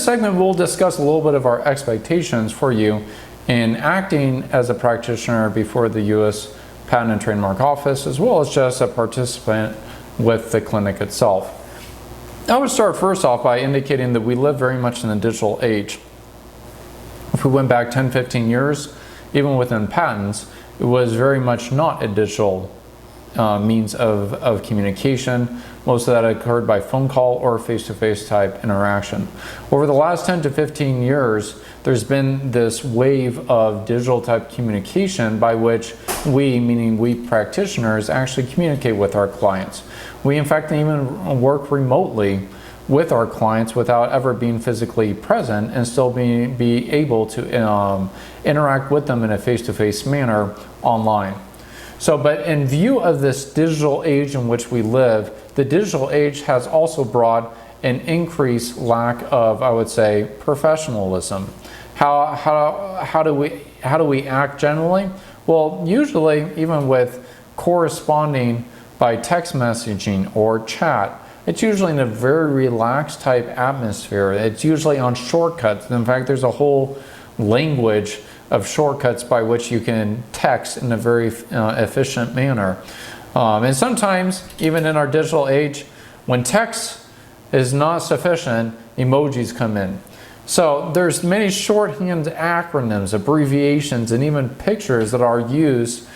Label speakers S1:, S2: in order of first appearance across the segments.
S1: this segment, we'll discuss a little bit of our expectations for you in acting as a practitioner before the U.S. Patent and Trademark Office, as well as just a participant with the clinic itself. I would start first off by indicating that we live very much in the digital age. If we went back 10, 15 years, even within patents, it was very much not a digital means of communication. Most of that occurred by phone call or face-to-face type interaction. Over the last 10 to 15 years, there's been this wave of digital type communication by which we, meaning we practitioners, actually communicate with our clients. We in fact even work remotely with our clients without ever being physically present and still be able to interact with them in a face-to-face manner online. So, but in view of this digital age in which we live, the digital age has also brought an increased lack of, I would say, professionalism. How do we act generally? Well, usually, even with corresponding by text messaging or chat, it's usually in a very relaxed type atmosphere. It's usually on shortcuts. In fact, there's a whole language of shortcuts by which you can text in a very efficient manner. And sometimes, even in our digital age, when text is not sufficient, emojis come in. So there's many shorthand acronyms, abbreviations, and even pictures that are used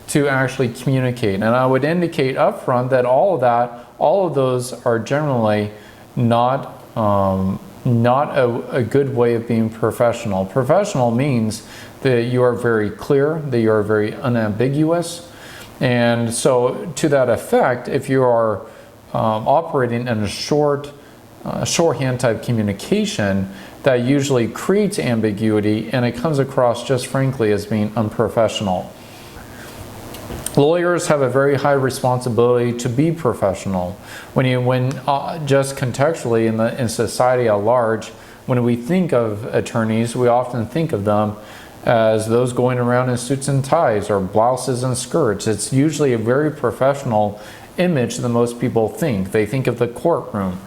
S1: to actually communicate. And I would indicate up front that all of those are generally not a good way of being professional. Professional means that you are very clear, that you are very unambiguous. And so to that effect, if you are operating in a shorthand type communication, that usually creates ambiguity and it comes across just frankly as being unprofessional. Lawyers have a very high responsibility to be professional. When just contextually in society at large, when we think of attorneys, we often think of them as those going around in suits and ties or blouses and skirts. It's usually a very professional image that most people think. They think of the courtroom.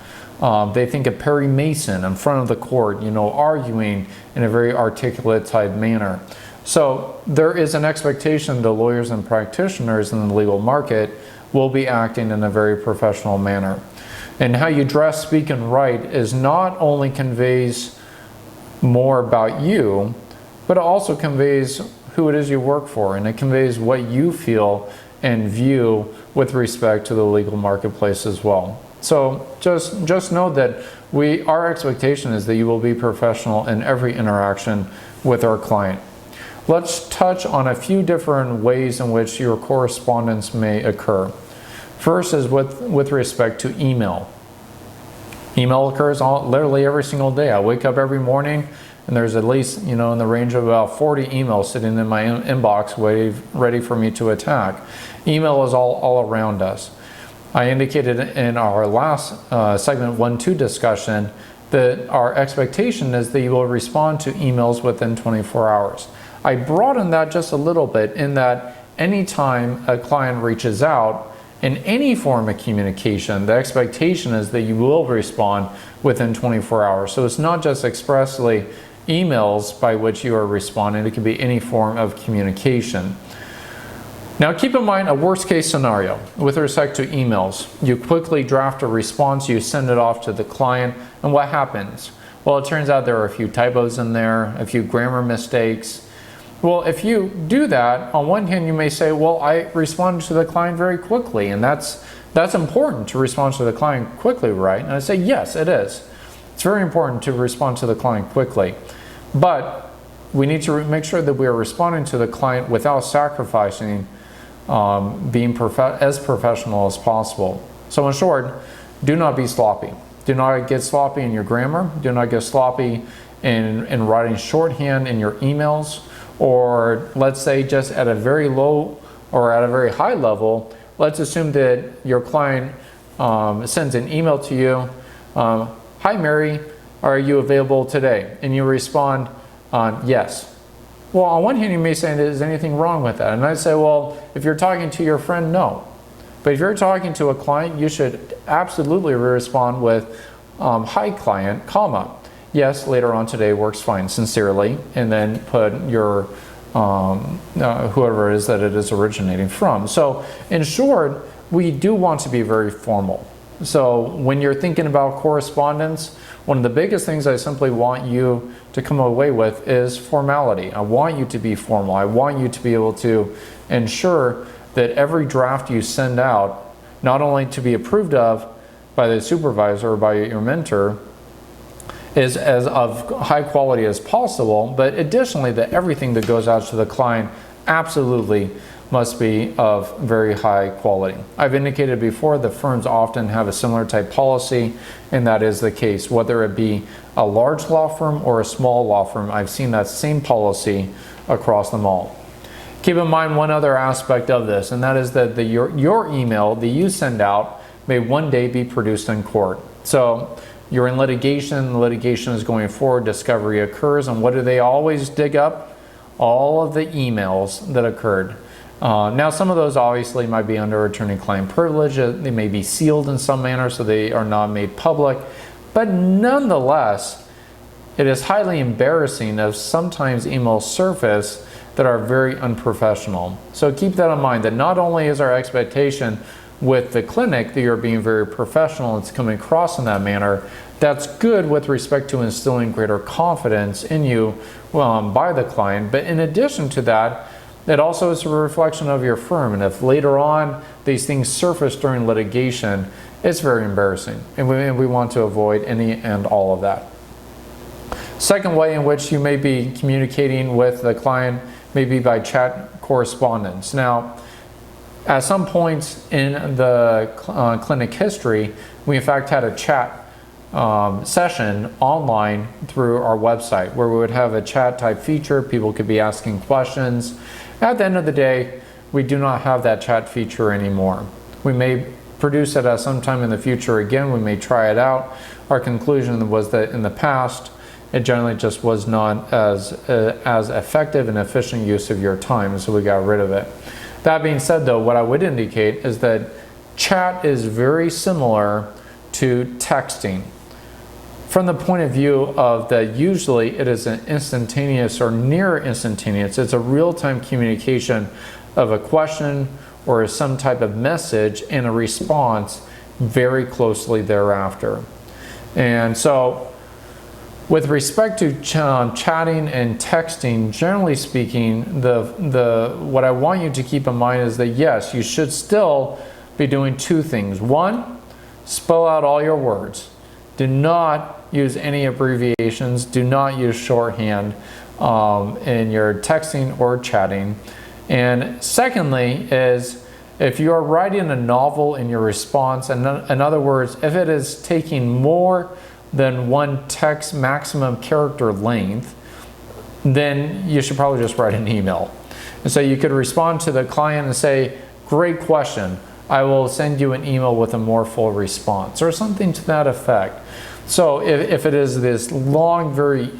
S1: They think of Perry Mason in front of the court, arguing in a very articulate type manner. So there is an expectation that lawyers and practitioners in the legal market will be acting in a very professional manner. And how you dress, speak, and write is not only conveys more about you, but it also conveys who it is you work for, and it conveys what you feel and view with respect to the legal marketplace as well. So just know that our expectation is that you will be professional in every interaction with our client. Let's touch on a few different ways in which your correspondence may occur. First is with respect to email. Email occurs literally every single day. I wake up every morning and there's at least, in the range of about 40 emails sitting in my inbox ready for me to attack. Email is all around us. I indicated in our last segment 1-2 discussion that our expectation is that you will respond to emails within 24 hours. I broaden that just a little bit in that anytime a client reaches out in any form of communication, the expectation is that you will respond within 24 hours. So it's not just expressly emails by which you are responding, it can be any form of communication. Now keep in mind a worst case scenario with respect to emails. You quickly draft a response, you send it off to the client, and what happens? Well, it turns out there are a few typos in there, a few grammar mistakes. Well, if you do that, on one hand you may say, well, I responded to the client very quickly, and that's important to respond to the client quickly, right? And I say, yes, it is. It's very important to respond to the client quickly. But we need to make sure that we are responding to the client without sacrificing being as professional as possible. So in short, do not be sloppy. Do not get sloppy in your grammar. Do not get sloppy in writing shorthand in your emails. Or let's say just at a very low or at a very high level, let's assume that your client sends an email to you, hi Mary, are you available today? And you respond, yes. Well, on one hand you may say, is anything wrong with that? And I'd say, well, if you're talking to your friend, no. But if you're talking to a client, you should absolutely respond with, hi client, comma. yes, later on today works fine, sincerely, and then put your whoever it is that it is originating from. So in short, we do want to be very formal. So when you're thinking about correspondence, one of the biggest things I simply want you to come away with is formality. I want you to be formal. I want you to be able to ensure that every draft you send out, not only to be approved of by the supervisor or by your mentor, is as of high quality as possible, but additionally that everything that goes out to the client absolutely must be of very high quality. I've indicated before that firms often have a similar type policy, and that is the case. Whether it be a large law firm or a small law firm, I've seen that same policy across them all. Keep in mind one other aspect of this, and that is that your email that you send out may one day be produced in court. So you're in litigation, the litigation is going forward, discovery occurs, and what do they always dig up? All of the emails that occurred. Now some of those obviously might be under attorney-client privilege. They may be sealed in some manner so they are not made public, but nonetheless it is highly embarrassing if sometimes emails surface that are very unprofessional. So keep that in mind, that not only is our expectation with the clinic that you're being very professional and it's coming across in that manner, that's good with respect to instilling greater confidence in you by the client, but in addition to that, it also is a reflection of your firm, and if later on these things surface during litigation, it's very embarrassing, and we want to avoid any and all of that. Second way in which you may be communicating with the client may be by chat correspondence. Now, at some points in the clinic history, we in fact had a chat session online through our website where we would have a chat type feature. People could be asking questions. At the end of the day, we do not have that chat feature anymore. We may produce it at some time in the future again. We may try it out. Our conclusion was that in the past, it generally just was not as effective and efficient use of your time, so we got rid of it. That being said though, what I would indicate is that chat is very similar to texting. From the point of view of that usually it is an instantaneous or near instantaneous, it's a real-time communication of a question or some type of message and a response very closely thereafter. And so with respect to chatting and texting, generally speaking, what I want you to keep in mind is that yes, you should still be doing two things. One, spell out all your words. Do not use any abbreviations. Do not use shorthand in your texting or chatting. And secondly is if you are writing a novel in your response, in other words, if it is taking more than one text maximum character length, then you should probably just write an email. And so you could respond to the client and say, great question. I will send you an email with a more full response or something to that effect. So if it is this long, very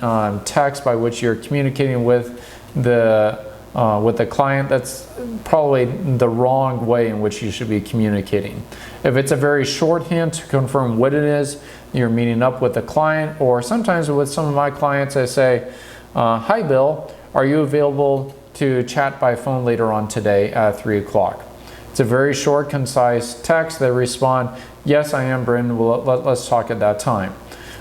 S1: text by which you're communicating with the client, that's probably the wrong way in which you should be communicating. If it's a very shorthand to confirm what it is you're meeting up with the client, or sometimes with some of my clients I say, hi Bill, are you available to chat by phone later on today at 3 o'clock? It's a very short, concise text. They respond, yes, I am, Brandon. Well, let's talk at that time.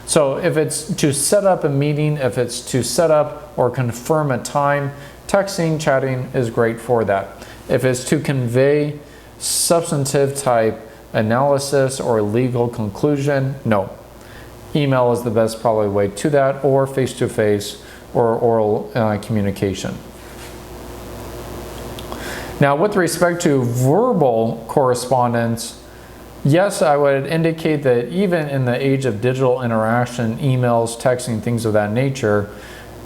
S1: So if it's to set up a meeting, if it's to set up or confirm a time, texting, chatting is great for that. If it's to convey substantive type analysis or legal conclusion, no. Email is the best probably way to that, or face-to-face or oral communication. Now, with respect to verbal correspondence, yes, I would indicate that even in the age of digital interaction, emails, texting, things of that nature,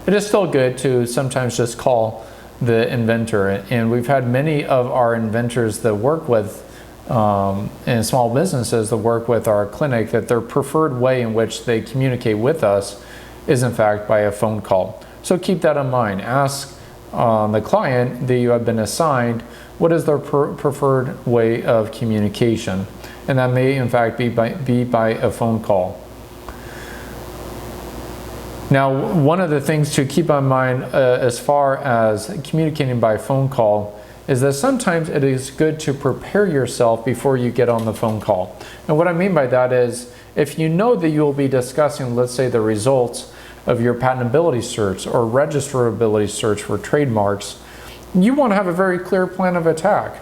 S1: it is still good to sometimes just call the inventor. And we've had many of our inventors that work with in small businesses that work with our clinic, that their preferred way in which they communicate with us is in fact by a phone call. So keep that in mind. Ask the client that you have been assigned what is their preferred way of communication, and that may in fact be by a phone call. Now, one of the things to keep in mind as far as communicating by phone call is that sometimes it is good to prepare yourself before you get on the phone call. And what I mean by that is, if you know that you'll be discussing, let's say, the results of your patentability search or registrability search for trademarks, you want to have a very clear plan of attack.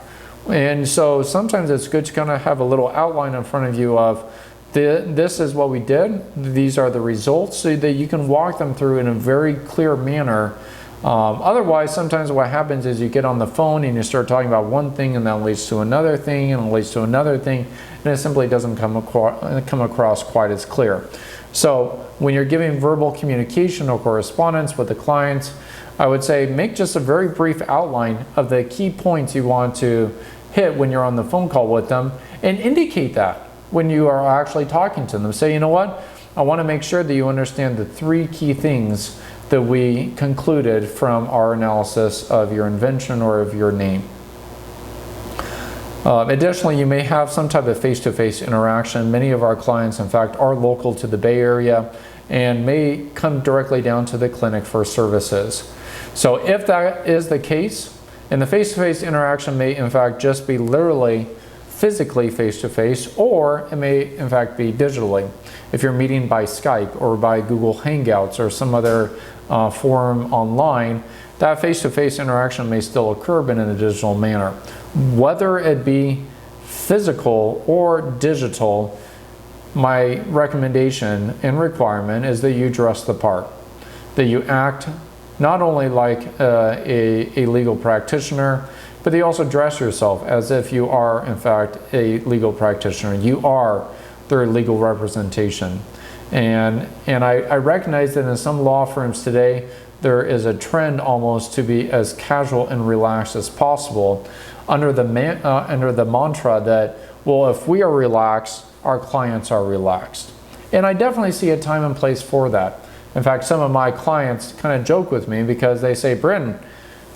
S1: And so sometimes it's good to kind of have a little outline in front of you of, this is what we did, these are the results, so that you can walk them through in a very clear manner. Otherwise, sometimes what happens is you get on the phone and you start talking about one thing, and that leads to another thing, and it leads to another thing, and it simply doesn't come across quite as clear. So when you're giving verbal communication or correspondence with the clients, I would say make just a very brief outline of the key points you want to hit when you're on the phone call with them, and indicate that when you are actually talking to them. Say, you know what, I want to make sure that you understand the 3 key things that we concluded from our analysis of your invention or of your name. Additionally, you may have some type of face-to-face interaction. Many of our clients, in fact, are local to the Bay Area and may come directly down to the clinic for services. So if that is the case, and the face-to-face interaction may in fact just be literally physically face-to-face, or it may in fact be digitally. If you're meeting by Skype or by Google Hangouts or some other forum online, that face-to-face interaction may still occur, but in a digital manner. Whether it be physical or digital, my recommendation and requirement is that you dress the part, that you act not only like a legal practitioner, but you also dress yourself as if you are in fact a legal practitioner. You are their legal representation. And I recognize that in some law firms today, there is a trend almost to be as casual and relaxed as possible under the mantra that, well, if we are relaxed, our clients are relaxed. And I definitely see a time and place for that. In fact, some of my clients kind of joke with me because they say, Britton,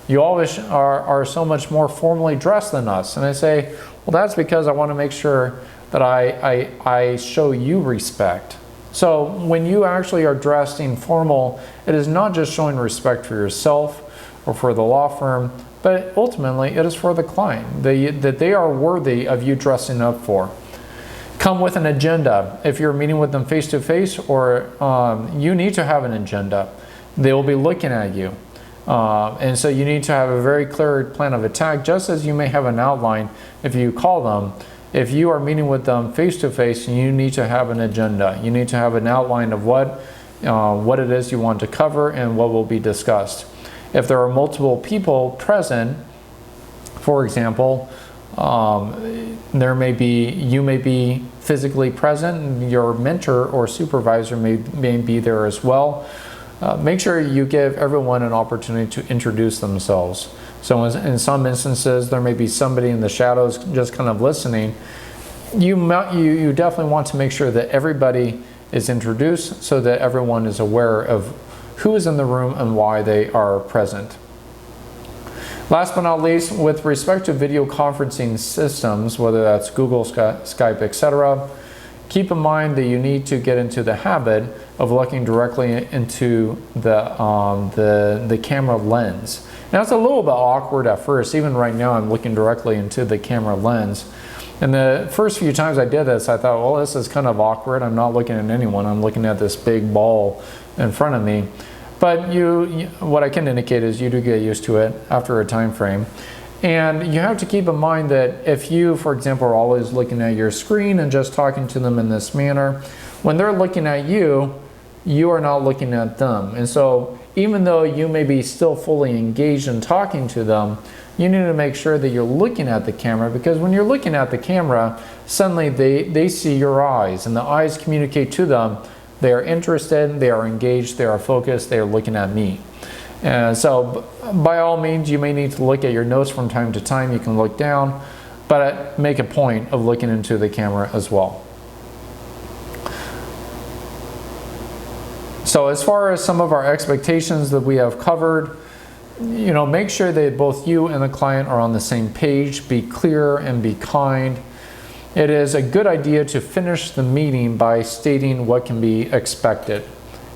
S1: you always are so much more formally dressed than us. And I say, well, that's because I want to make sure that I show you respect. So when you actually are dressing formal, it is not just showing respect for yourself or for the law firm, but ultimately it is for the client, that they are worthy of you dressing up for. Come with an agenda. If you're meeting with them face-to-face, or you need to have an agenda. They will be looking at you. And so you need to have a very clear plan of attack, just as you may have an outline if you call them. If you are meeting with them face-to-face, you need to have an agenda. You need to have an outline of what it is you want to cover and what will be discussed. If there are multiple people present, for example, you may be physically present, your mentor or supervisor may be there as well. Make sure you give everyone an opportunity to introduce themselves. So in some instances, there may be somebody in the shadows just kind of listening. You definitely want to make sure that everybody is introduced so that everyone is aware of who is in the room and why they are present. Last but not least, with respect to video conferencing systems, whether that's Google, Skype, etc., keep in mind that you need to get into the habit of looking directly into the camera lens. Now it's a little bit awkward at first. Even right now I'm looking directly into the camera lens. And the first few times I did this, I thought, well, this is kind of awkward. I'm not looking at anyone. I'm looking at this big ball in front of me. But what I can indicate is you do get used to it after a time frame. And you have to keep in mind that if you, for example, are always looking at your screen and just talking to them in this manner, when they're looking at you, you are not looking at them. And so even though you may be still fully engaged in talking to them, you need to make sure that you're looking at the camera, because when you're looking at the camera, suddenly they see your eyes, and the eyes communicate to them. They are interested, they are engaged, they are focused, they are looking at me. And so by all means, you may need to look at your notes from time to time. You can look down, but make a point of looking into the camera as well. So as far as some of our expectations that we have covered, make sure that both you and the client are on the same page. Be clear and be kind. It is a good idea to finish the meeting by stating what can be expected.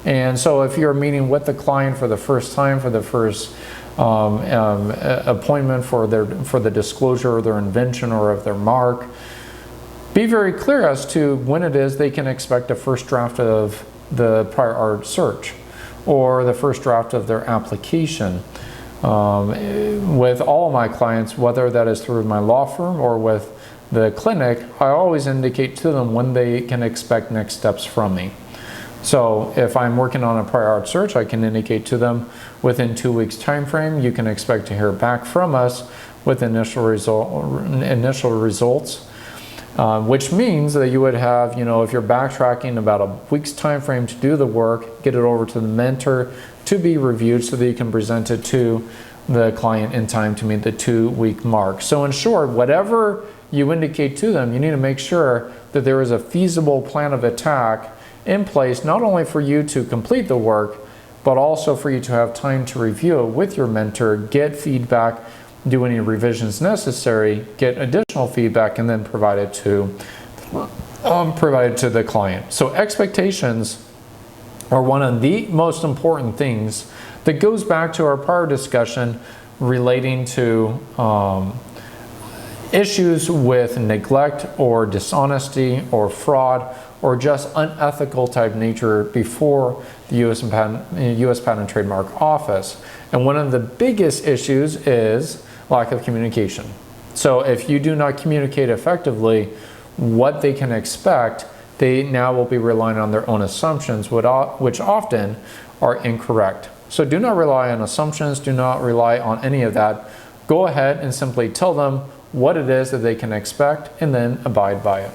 S1: And so if you're meeting with the client for the first time, for the first appointment for the disclosure of their invention or of their mark, be very clear as to when it is they can expect a first draft of the prior art search or the first draft of their application. With all my clients, whether that is through my law firm or with the clinic, I always indicate to them when they can expect next steps from me. So if I'm working on a prior art search, I can indicate to them within 2 weeks time frame, you can expect to hear back from us with initial results. Which means that you would have, if you're backtracking about a week's time frame to do the work, get it over to the mentor to be reviewed so that you can present it to the client in time to meet the 2-week mark. So in short, whatever you indicate to them, you need to make sure that there is a feasible plan of attack in place, not only for you to complete the work, but also for you to have time to review it with your mentor, get feedback, do any revisions necessary, get additional feedback, and then provide it to the client. So expectations are one of the most important things that goes back to our prior discussion relating to issues with neglect or dishonesty or fraud or just unethical type nature before the U.S. Patent and Trademark Office. And one of the biggest issues is lack of communication. So if you do not communicate effectively what they can expect, they now will be relying on their own assumptions, which often are incorrect. So do not rely on assumptions, do not rely on any of that. Go ahead and simply tell them what it is that they can expect and then abide by it.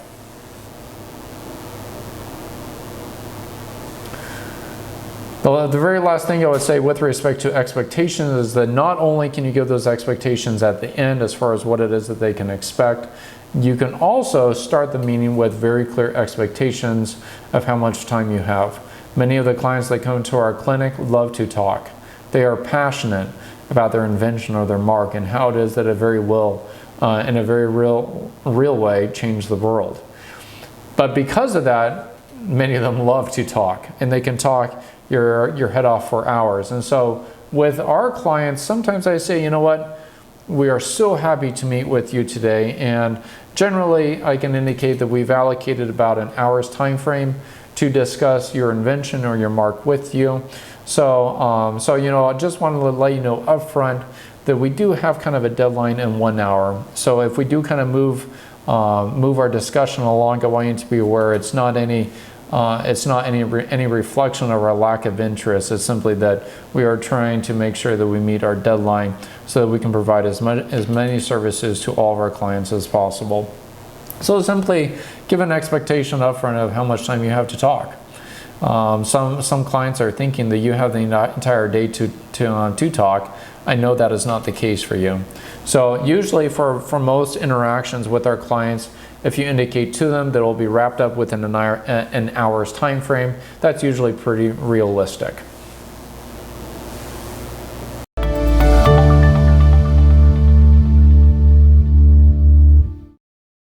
S1: The very last thing I would say with respect to expectations is that not only can you give those expectations at the end as far as what it is that they can expect, you can also start the meeting with very clear expectations of how much time you have. Many of the clients that come to our clinic love to talk. They are passionate about their invention or their mark and how it is that it very will, in a very real way, change the world. But because of that, many of them love to talk, and they can talk your head off for hours. And so with our clients, sometimes I say, you know what, we are so happy to meet with you today, and generally I can indicate that we've allocated about an hour's time frame to discuss your invention or your mark with you. So I just wanted to let you know up front that we do have kind of a deadline in 1 hour. So if we do kind of move our discussion along, I want you to be aware it's not any reflection of our lack of interest. It's simply that we are trying to make sure that we meet our deadline so that we can provide as many services to all of our clients as possible. So simply give an expectation up front of how much time you have to talk. Some clients are thinking that you have the entire day to talk. I know that is not the case for you. So usually for most interactions with our clients, if you indicate to them that it will be wrapped up within an hour's time frame, that's usually pretty realistic.